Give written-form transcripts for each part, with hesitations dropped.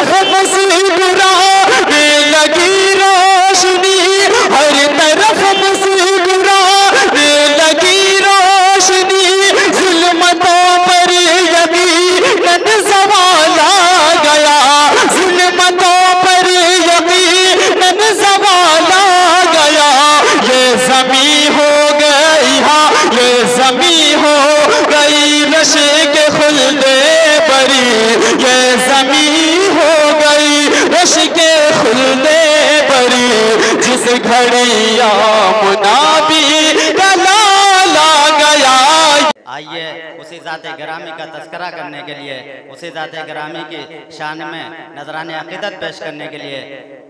तरफ मुस्कुराने लगी रोशनी, हर तरफ मुस्कुराने लगी रोशनी, जुल्मतों पर यकीनन ज़वाल आ गया, जुल्मतों पर यकीनन ज़वाल आ गया। ये ज़मीं हो गई, हाँ ये ज़मीं हो गई नशे के खुल्दे बरी, ये ज़मीं हो गई नशे के खुल्दे बरी, जिस घड़ी मुनाबी गला ला गया। आइए उसी ज़ात गिरामी का तज़किरा करने के लिए, उसी ज़ात गिरामी की शान में नजराने अक़ीदत पेश करने के लिए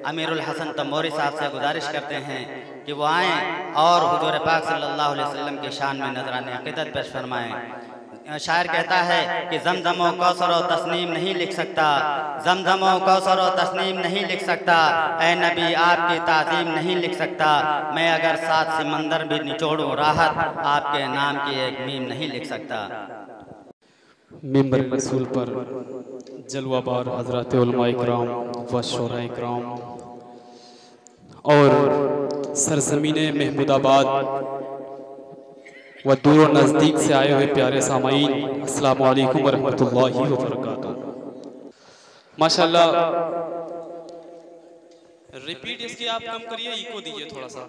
अमीरुल हसन तमोरी साहब से गुजारिश करते हैं कि वो आएँ और हुज़ूर पाक सल्लल्लाहु अलैहि वसल्लम की शान में नजराने अक़ीदत पेश फरमाएँ। शायर कहता है कि ज़मज़म व कौसर व तस्नीम नहीं लिख सकता, ज़मज़म व कौसर व तस्नीम नहीं लिख सकता, ए नबी आपकी ताज़ीम नहीं लिख सकता, मैं अगर 7 समंदर भी निचोड़ूं राहत, आपके नाम की एक मीम नहीं लिख सकता। मिंबर रसूल पर जलवाबार हज़रात उलमा इकराम व शोरा इकराम और सरज़मीने महमूदाबाद व दूर और नज़दीक से आए हुए प्यारे सामाईन, अस्सलामु अलैकुम व रहमतुल्लाहि व बरकातुहू। माशाल्लाह, रिपीट इसकी आप कम करिए, इको दीजिए थोड़ा सा।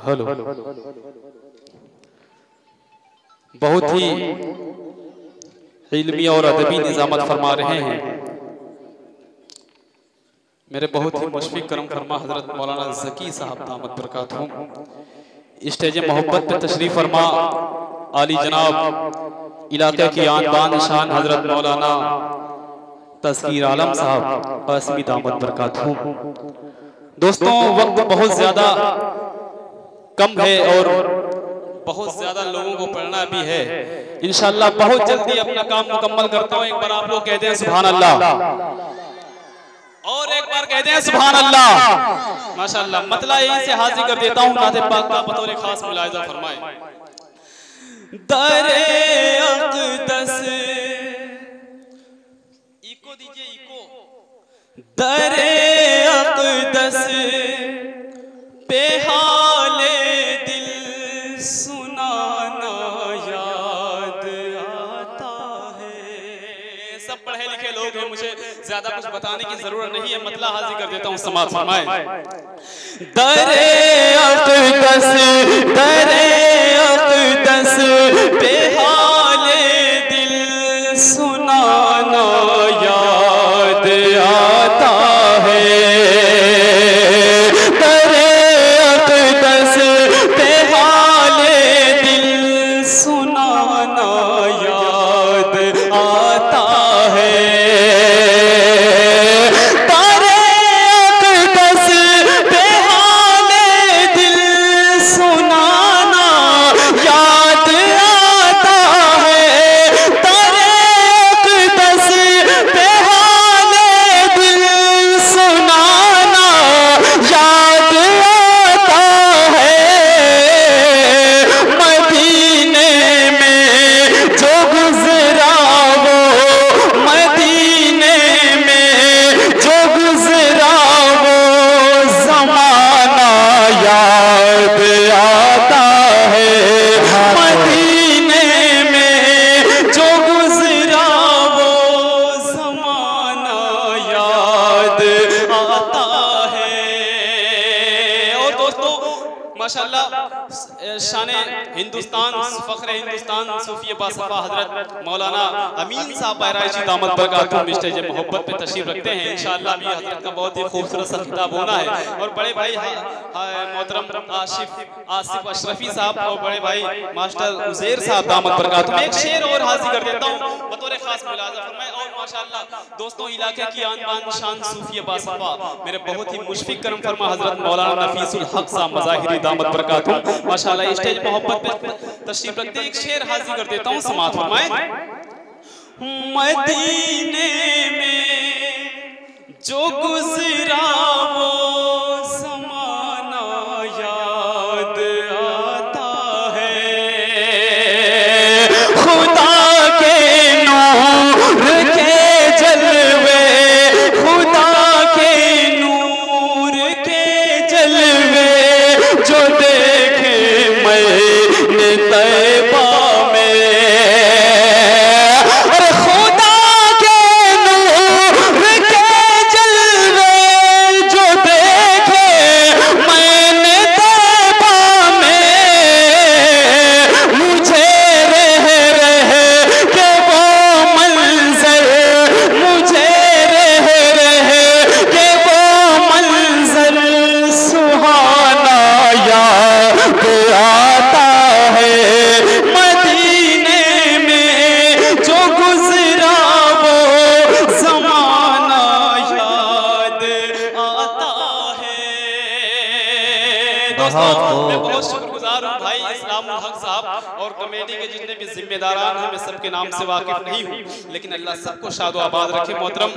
हेलो, बहुत ही इल्मी और अदबी निज़ामत फरमा रहे हैं मेरे बहुत ही मुशफ़िक़ करम फरमा हज़रत मौलाना ज़की साहब दामत बरकातुहू। स्टेज मोहब्बत पे तशरीफ़ फरमा आली जनाब इलाके की आन बान शान हज़रत मौलाना तज़कीर आलम साहब कासमी दामत बरकातुहू। दोस्तों, वक्त बहुत ज़्यादा कम है और बहुत ज़्यादा लोगों को पढ़ना भी है। इंशाअल्लाह बहुत जल्दी अपना काम मुकम्मल करता हूँ। एक बार आप लोग कहते हैं सुभान अल्लाह, और एक बार कहते हैं सुभान अल्लाह। माशाअल्लाह, मतला यहीं से हाजिर कर देता हूँ। नाते पाक का बतौर खास मुलाहिज़ा फरमाए। दरे अक़दस, इको दीजिए, इको। दरे अक़दस पे हाले दिल सुनाना याद आता है। सब पढ़े लिखे लोग हैं, मुझे ज्यादा कुछ बताने की जरूरत नहीं है, मतला हाजिर कर देता हूँ। समाज फरमाए। दरे अक़दस, दरे अक़दस पे हाले दिल सुनाना याद आता है। दरे अक़दस पे हाले दिल सुनाना याद आता है। माशाअल्लाह शाने हिंदुस्तान फ़ख्र हिंदुस्तान सूफी बासफ़ा हज़रत मौलाना अमीन साहब बहराइची दामत बरकातुहू स्टेज मोहब्बत पे तशरीफ़ रखते हैं। इंशाअल्लाह भी हज़रत का बहुत ही खूबसूरत सा खिताब होना है। और बड़े भाई मोहतरम आसिफ अशरफी साहब और बड़े भाई मास्टर उज़ैर साहब दामत बरकातुहू। एक शेर और हाजिर कर देता हूँ बतौर खास मुलाज़ा फरमाए। और माशाअल्लाह दोस्तों, इलाके की आन बान शान सूफी बासफ़ा मेरे बहुत ही मुशफ़िक़ करम फरमा हज़रत मौलाना नफीसुल हक साहब मज़ाहिरी दामत बरकातुहू माशाअल्लाह स्टेज मोहब्बत पे तशरीफ रखते। एक शेर हाजिर कर देता हूँ, समाअत फरमाए। मदीने में जो गुज़रा वो ज़माना याद आता है। खुदा के नूर के जलवे मैं बहुत शुक्रगुजार हूँ भाई इस्लामुल हक साहब और कमेटी के जितने भी जिम्मेदारान हैं, मैं सबके नाम से वाकिफ नहीं हूँ, लेकिन अल्लाह सबको शादो आबाद रखे। मोहतरम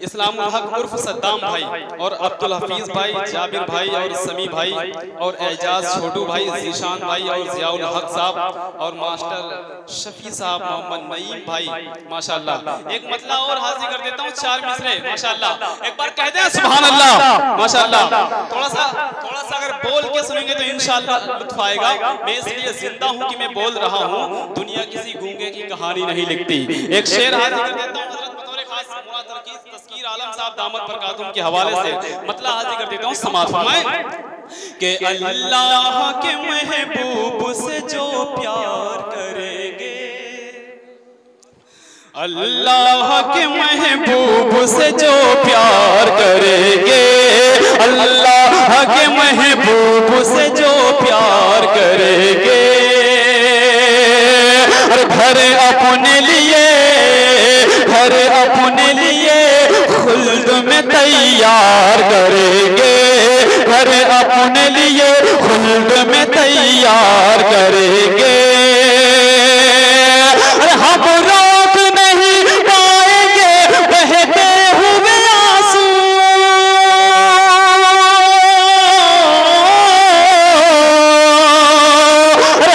इस्लामुल हक उर्फ सद्दाम भाई और अब्दुल हफीज भाई, जाबिर भाई और समी भाई और एजाज छोटू भाई, जीशान भाई और जियाउल हक साहब और मास्टर शफी साहब, मोहम्मद नईम भाई, माशाल्लाह। एक मतला और हाजिर कर देता हूँ, 4 मिसरे माशाल्लाह, एक बार कहते हैं सुभान अल्लाह माशाल्लाह। थोड़ा सा अगर बोल के सुनेंगे तो इंशाल्लाह लुत्फ आएगा। मैं इसलिए जिंदा हूँ कि मैं बोल रहा हूँ, दुनिया किसी गूंगे की कहानी नहीं लिखती। एक शेर हाजिर कर देता हूँ तस्कीर आलम साहब दामत बरकातुहू के हवाले से, मतलब हाजिर कर देता हूँ, समाअत फरमाएं कि अल्लाह के महबूब से जो प्यार करेंगे, अल्लाह के महबूब से जो प्यार करेंगे, अल्लाह के महबूब से जो प्यार करेंगे, घर अपने लिए, घर अपने लिए खुल्द में तैयार करेंगे, घर अपने लिए खुल्द में तैयार करेंगे। हम रोक नहीं पाएंगे बहते हुए आंसू,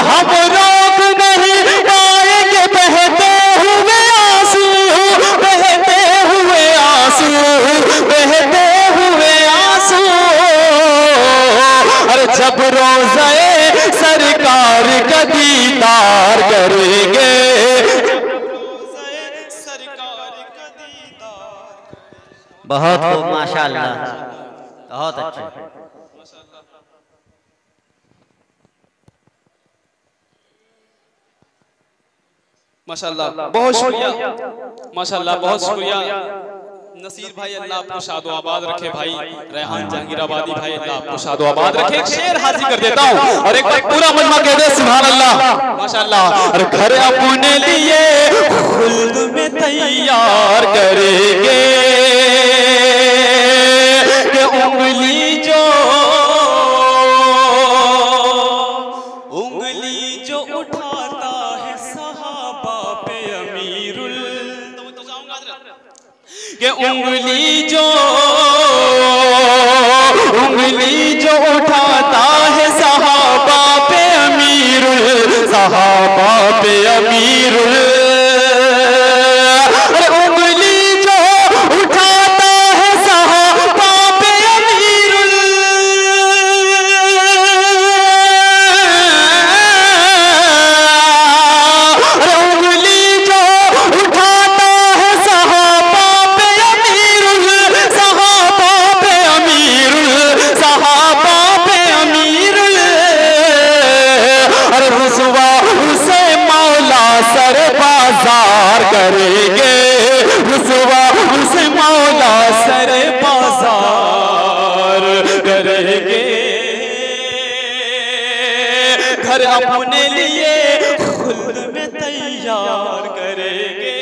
हम रोक नहीं पाएंगे बहते हुए आंसू, बहते हुए आंसू, बहते हुए आंसू। अरे जब रोज़े सरकार का दीदार करेंगे, बहुत खूब माशाअल्लाह, बहुत अच्छा। माशाअल्लाह, बहुत शुक्रिया माशाअल्लाह, बहुत शुक्रिया नसीर भाई, अल्लाह आपको शादो आबाद रखे। भाई रेहान जहांगीराबादी भाई, अल्लाह आपको शादो आबाद रखे। एक शेर हाजिर कर देता हूँ और एक बार पूरा मजमा कह दे सुभान अल्लाह माशाअल्लाह। और घर अपने लिए खुल्द में तैयार करेंगे कि उंगली जो उठाता है सहाबा पे अमीरुल, तो जाऊंगा कि उंगली जो उठाता है सहाबा पे अमीरुल, सहाबा पे अमीरुल, उंगली जो उठाता है सहाबा पे अमीरुल, उंगली जो उठाता है सहाबा पे अमीरुल, सहाबा पे अमीरुल, सहाबा पे अमीरुल। अरे रुसवा उसे मौला सर बाजार करेंगे, रुसवा उसे मौला सर बाजार करेंगे, घर अपने लिए खुद में तैयार करेंगे।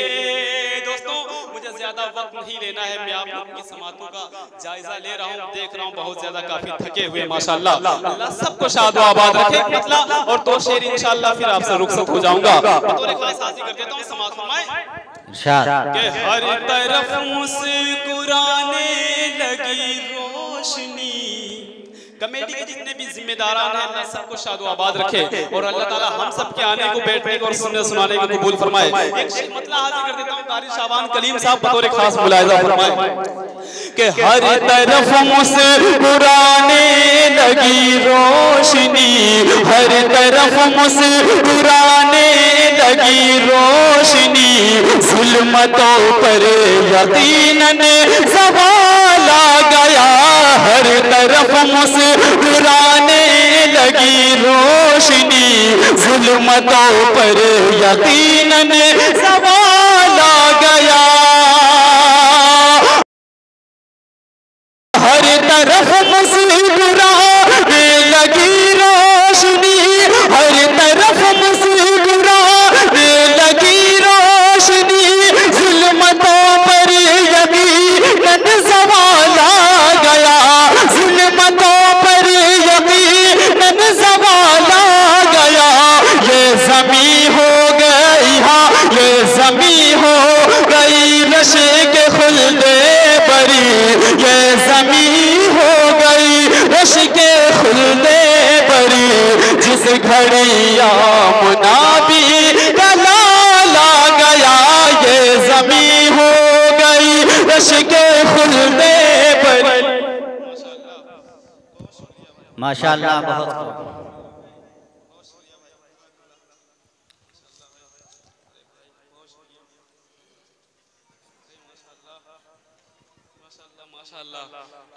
दोस्तों मुझे ज्यादा वक्त नहीं लेना है, मैं आप लोगों की समातों का जायजा ले रहा हूँ, देख रहा हूँ बहुत ज्यादा काफी थके हुए माशाअल्लाह। अल्लाह सबको शादो आबाद रखे। मतला और 2 शेर इंशाअल्लाह फिर आपसे रुखसत हो जाऊंगा। बतौर खास हाजिर कर देता हूँ, समाअत फरमाएं कि हर तरफ मुस्कुराने लगी रोशनी। कमेटी के जितने भी जिम्मेदारान हैं, अल्लाह सबको शादो आबाद रखे और अल्लाह ताला हम सब के आने को, बैठने को और सुनने सुनाने को कबूल फरमाए। एक शेर मतलब हाजिर कर देता हूँ, कारी शाबान कलीम साहब बतौर खास मुलाहिजा फरमाए कि हर तरफ मुस्कुराने लगी रोशनी, हर तरफ मुस्कुराने लगी रोशनी, जुल्मतों पर यकीनन ज़वाल आ गया, हर तरफ मुस्कुराने लगी रोशनी, जुल्मतों पर यकीनन ज़वाल आ गया, हर तरफ मुस्कुराने लगी रोशनी, हर तरफ मुस्कुराने लगी रोशनी, जुल्मतों पर यकीनन ज़वाल आ गया, जुल्मतों पर यकीनन जिस घड़ी यमुना भी कलाला गया, ये ज़मीं हो गई रश्के खुल्दे पर। माशाअल्लाह, बहुत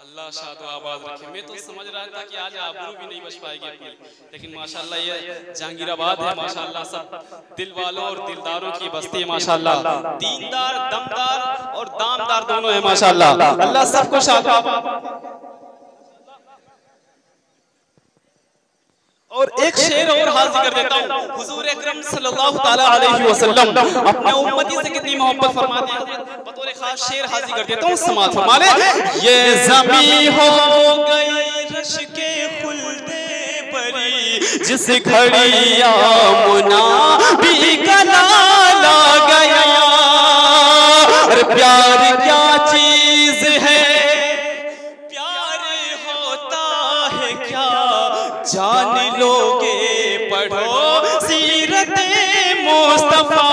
अल्लाह शाद आबाद रखे। मैं तो समझ रहा था कि आज आबरू भी नहीं बच पाएगी अपनी, लेकिन माशाअल्लाह ये जहांगीराबाद है माशाअल्लाह, सब दिल वालों और दिलदारों की बस्ती है माशाअल्लाह, दीनदार, दमदार और दामदार दोनों है माशाअल्लाह। अल्लाह सबको शाद। और एक शेर और हाजिर कर देता हूँ। हुजूर अकरम सल्लल्लाहु ताला अलैहि वसल्लम अपने उम्मती से कितनी मोहब्बत फरमाते हैं, बतौर खास शेर हाजिर कर देता हूँ, समात फरमा ले। ये ज़मीं हो गई रश्के खुल्दे परी, जिस घड़ी यमुना भी कलाला गया। अरे प्यार क्या चीज है, प्यार होता है क्या, जान लोगे पढ़ो सीरत मुस्तफा।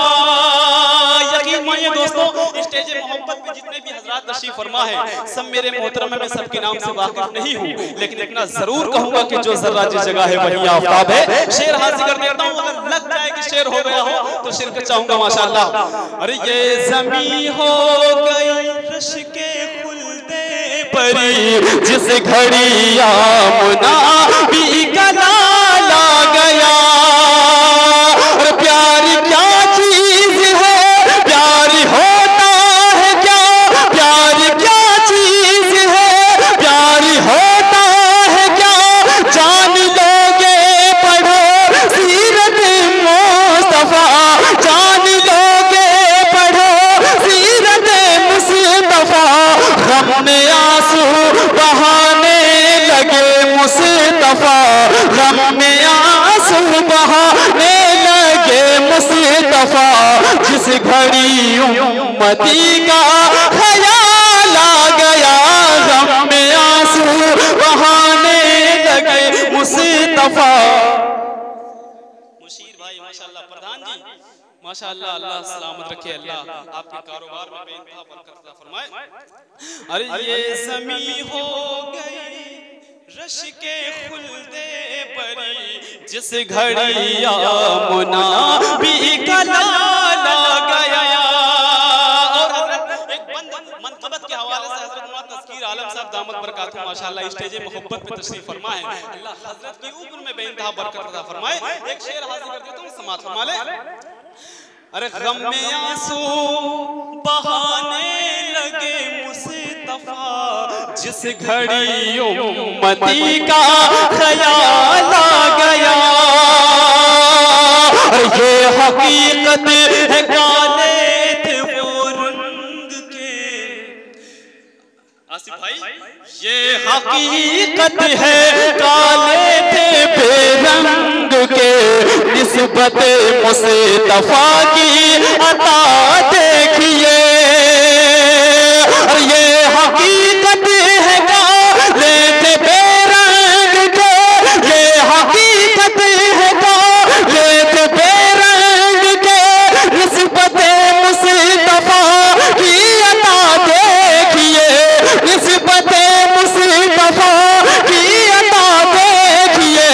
यकीन मानिए दोस्तों, स्टेज मोहब्बत पे जितने भी हजरात तशरीफ फरमा है, सब मेरे मोहतरम में सबके नाम से वाकिफ नहीं हूँ, लेकिन इतना जरूर कहूंगा कि जो जर्रा जिस जगह है वही आफताब है। शेर हाजिर कर देता हूँ, अगर लग जाए कि शेर हो गया हो तो शेर कर चाहूंगा माशाअल्लाह। अरे ये ज़मीं हो गई रश्के खुल्दे परी, जिस घड़ी यमुना भी कलाला गया। और प्यार क्या चीज है, प्यार होता है क्या, प्यार क्या चीज है, प्यार होता है क्या, जान लोगे पढ़ो सीरत मुस्तफा, जान लोगे पढ़ो सीरत मुस्तफा। गम में आंसू बहाने लगे मुस्तफा, गम में आंसू बहाने लगे मुस्तफा। जिस घड़ी उम्मती का ख्याल आ गया, गम में आंसू बहाने लगे मुस्तफा। मुशीर भाई माशाअल्लाह, प्रधान जी माशाअल्लाह, अल्लाह सलामत रखे, अल्लाह आपके कारोबार में बेइंतहा बरकत फरमाए। अरे ये ज़मीं हो गई रश्के खुल्दे परी, जिस घड़ी यमुना भी कलाला गया। और हजरत एक बंद मनकबत के हवाले से हजरत मौलाना तस्कीर आलम साहब दामत बरकातहू माशाअल्लाह स्टेज मोहब्बत पे तशरीफ फरमाए, अल्लाह हजरत की उम्र में बेइंतहा बरकत अता फरमाए। एक शेर हाजिर कर देता हूं, समात फरमा ले। अरे गम में आंसू बहाने लगे मुस्तफा, जिस घड़ी उम्मती का ख्याल आ गया। ये हकीकत है काले थे वो रंग के, आसिफ भाई ये हकीकत है काले थे बेरंग के, निस्बत मुस्तफा की अता देखिए। ये हकीकत है काले थे बेरंग के, ये हकीकत है काले थे बेरंग के, निस्बत मुस्तफा की अता देखिए, निस्बत मुस्तफा की अता देखिए।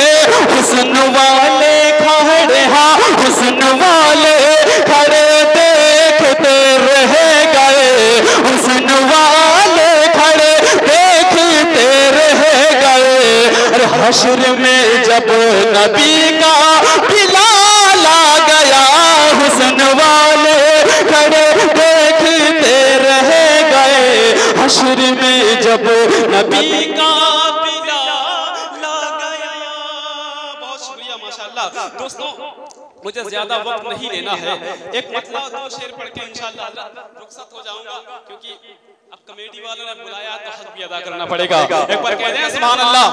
हुस्न वाले खड़े, हाँ हुस्न वाले खड़े देखते रह गए, हुस्न वाले खड़े देखते रह गए। अरे हश्र में जब नबी का बिलाल आ गया, हुस्न वाले खड़े देखते रह गए। हश्र में जब नबी का दोस्तों, मुझे ज्यादा वक्त नहीं लेना है, एक मतलब दो शेर पढ़ के इंशाअल्लाह रुखसत हो जाऊंगा, क्योंकि अब कमेटी वालों ने बुलाया तो हक भी अदा करना पड़ेगा। एक बार कह दें सुभान अल्लाह।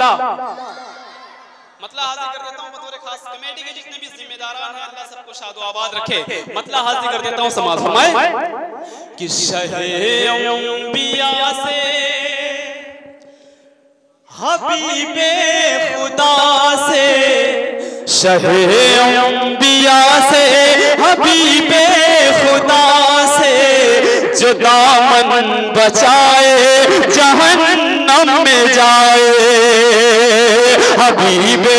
मतलब हाजिर कर देता हूँ बतौर खास कमेटी के जितने भी जिम्मेदारान हैं, अल्लाह सबको शादो आबाद रखे। मतलब हाजिर कर देता हूँ, समाज फरमाए कि शहे अंबिया से हबीबे खुदा से शहे अंबिया से हबीबे खुदा से जो दामन बचाए जहन्नम में जाए। हबीबे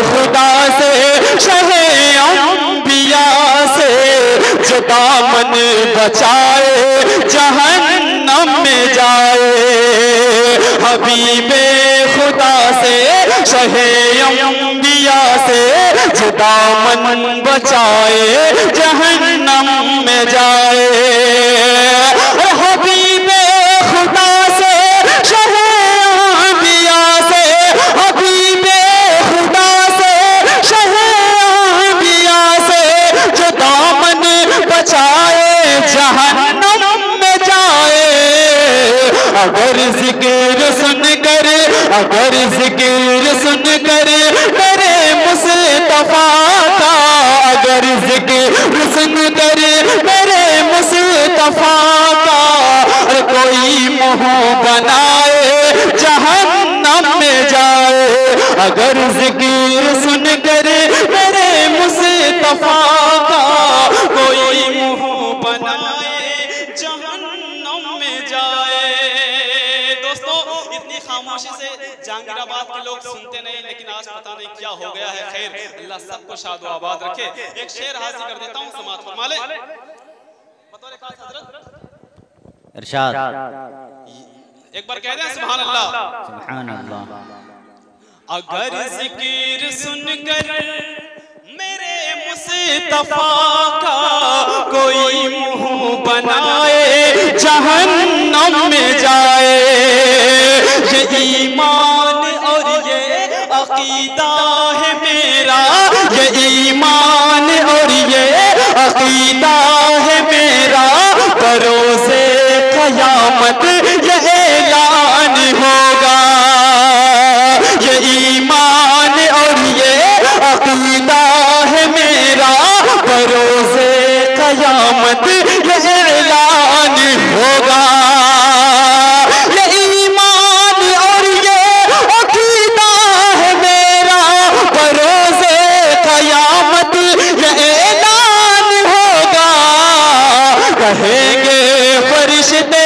खुदा से शहे अंबिया से जो दामन बचाए जहन्नम में जाए। हबीबे खुदा से शहे अंबिया से जो दामन बचाए जहन्नम में जाए। हबीबे खुदा से शहे अंबिया से हबीबे खुदा से शहे अंबिया से जो दामन बचाए जहन्नम में जाए। अगर जिक्र सुन कर अगर जिक्र सुन कर मेरे मुस्तफा का अगर जिक्र सुन कर मेरे मुस्तफा का कोई मुंह बनाए जहन्नम में जाए। अगर जिक्र सुन कर मेरे मुस्तफा का कोई मुंह बनाए जहन्नम में जाए। दोस्तों, इतनी खामोशी से जहांगीराबाद के लोग सुनते नहीं, लेकिन आज पता नहीं क्या हो गया है। खैर, अल्लाह सबको शाद आबाद रखे। एक शेर हाजिर कर देता हूँ, समात फरमा ले। बतौर खास हजरत इरशाद एक बार कह दें सुभान अल्लाह। सुभान अल्लाह। अगर जिक्र सुनकर मेरे मुस्तफा का कोई मुंह बनाए जहन्नम में जाए। ये ईमान और ये अकीदा है मेरा, ये ईमान और ये अकीदा है मेरा। बरोज़े क़यामत ये ऐलान होगा। ये ईमान और ये अकीदा है मेरा। बरोज़े क़यामत ये ऐलान होगा। ये ईमान और ये अकीदा है मेरा। बरोज़े क़यामत ये ऐलान होगा। कहेंगे फरिश्ते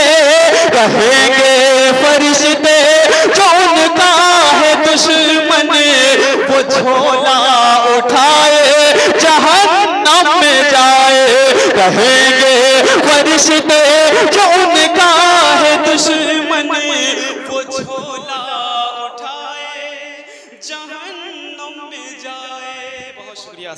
जो उनका है दुश्मन वो झोला उठाए जहन्नम में जाए। कहेंगे फरिश्ते जो उनका है दुश्मन वो झोला उठाए जहन्नम में जाए। बहुत शुक्रिया।